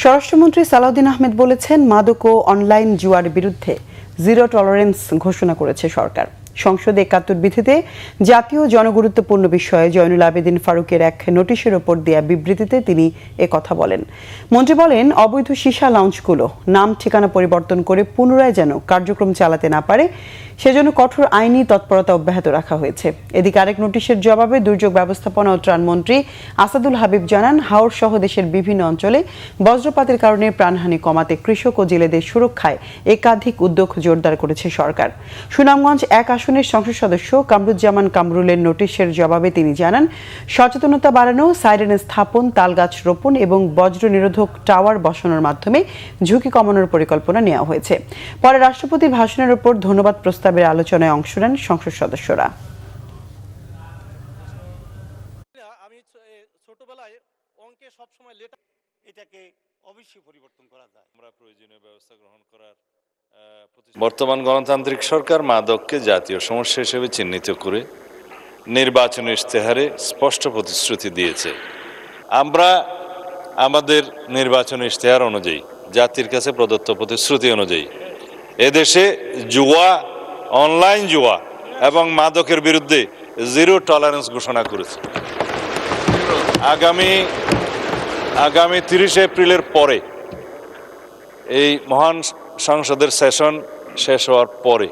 স্বরাষ্ট্রমন্ত্রী সালাউদ্দিন আহমেদ বলেছেন, মাদক ও অনলাইন জুয়ার বিরুদ্ধে জিরো টলারেন্স ঘোষণা করেছে সরকার। সংসদে ৭১ বিধিতে জাতীয় জনগুরুত্বপূর্ণ বিষয়ে জয়নুল আবেদিন ফারুকের এক নোটিশের ওপর দেয়া বিবৃতিতে তিনি একথা বলেন। মন্ত্রী বলেন, অবৈধ সীসা লাউঞ্জগুলো নাম ঠিকানা পরিবর্তন করে পুনরায় যেন কার্যক্রম চালাতে না পারে সেজন্য কঠোর আইনি তৎপরতা অব্যাহত রাখা হয়েছে। এদিকে আরেক নোটিশের জবাবে দুর্যোগ ব্যবস্থাপনা ও ত্রাণমন্ত্রী আসাদুল হাবিব জানান, হাওর সহ দেশের বিভিন্ন অঞ্চলে বজ্রপাতের কারণে প্রাণহানি কমাতে কৃষক ও জেলেদের সুরক্ষায় একাধিক উদ্যোগ জোরদার করেছে সরকার। সুনামগঞ্জ ১ আসনের সংসদ সদস্য কামরুজ্জামান কামরুলের নোটিশের জবাবে তিনি জানান, সচেতনতা বাড়ানো, সাইরেন স্থাপন, তালগাছ রোপণ এবং বজ্র নিরোধক টাওয়ার বসানোর মাধ্যমে ঝুঁকি কমানোর পরিকল্পনা নেওয়া হয়েছে। পরে রাষ্ট্রপতির ভাষণের উপর ধন্যবাদ প্রস্তাবের আলোচনায় অংশ নেন সংসদ সদস্যরা। আমি ছোটবেলায় অঙ্কে সবসময় এটাকে অবশ্যই পরিবর্তন করা যায়। আমরা প্রয়োজনীয় ব্যবস্থা গ্রহণ করার বর্তমান গণতান্ত্রিক সরকার মাদককে জাতীয় সমস্যা হিসেবে চিহ্নিত করে নির্বাচনী ইশতেহারে স্পষ্ট প্রতিশ্রুতি দিয়েছে। আমরা আমাদের নির্বাচনী ইশতেহার অনুযায়ী, জাতির কাছে প্রদত্ত প্রতিশ্রুতি অনুযায়ী এদেশে জুয়া, অনলাইন জুয়া এবং মাদকের বিরুদ্ধে জিরো টলারেন্স ঘোষণা করেছে। আগামী ৩০ এপ্রিলের পরে এই মহান সংসদের সেশন শেষ হওয়ার পরে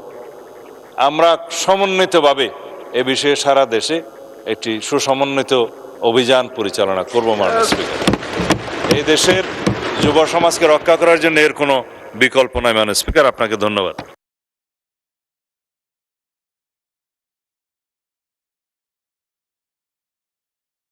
আমরা সমন্বিতভাবে এ বিষয়ে সারা দেশে একটি সুসমন্বিত অভিযান পরিচালনা করব। মাননীয় স্পিকার, এই দেশের যুব সমাজকে রক্ষা করার জন্য এর কোনো বিকল্প নয়। মাননীয় স্পিকার, আপনাকে ধন্যবাদ।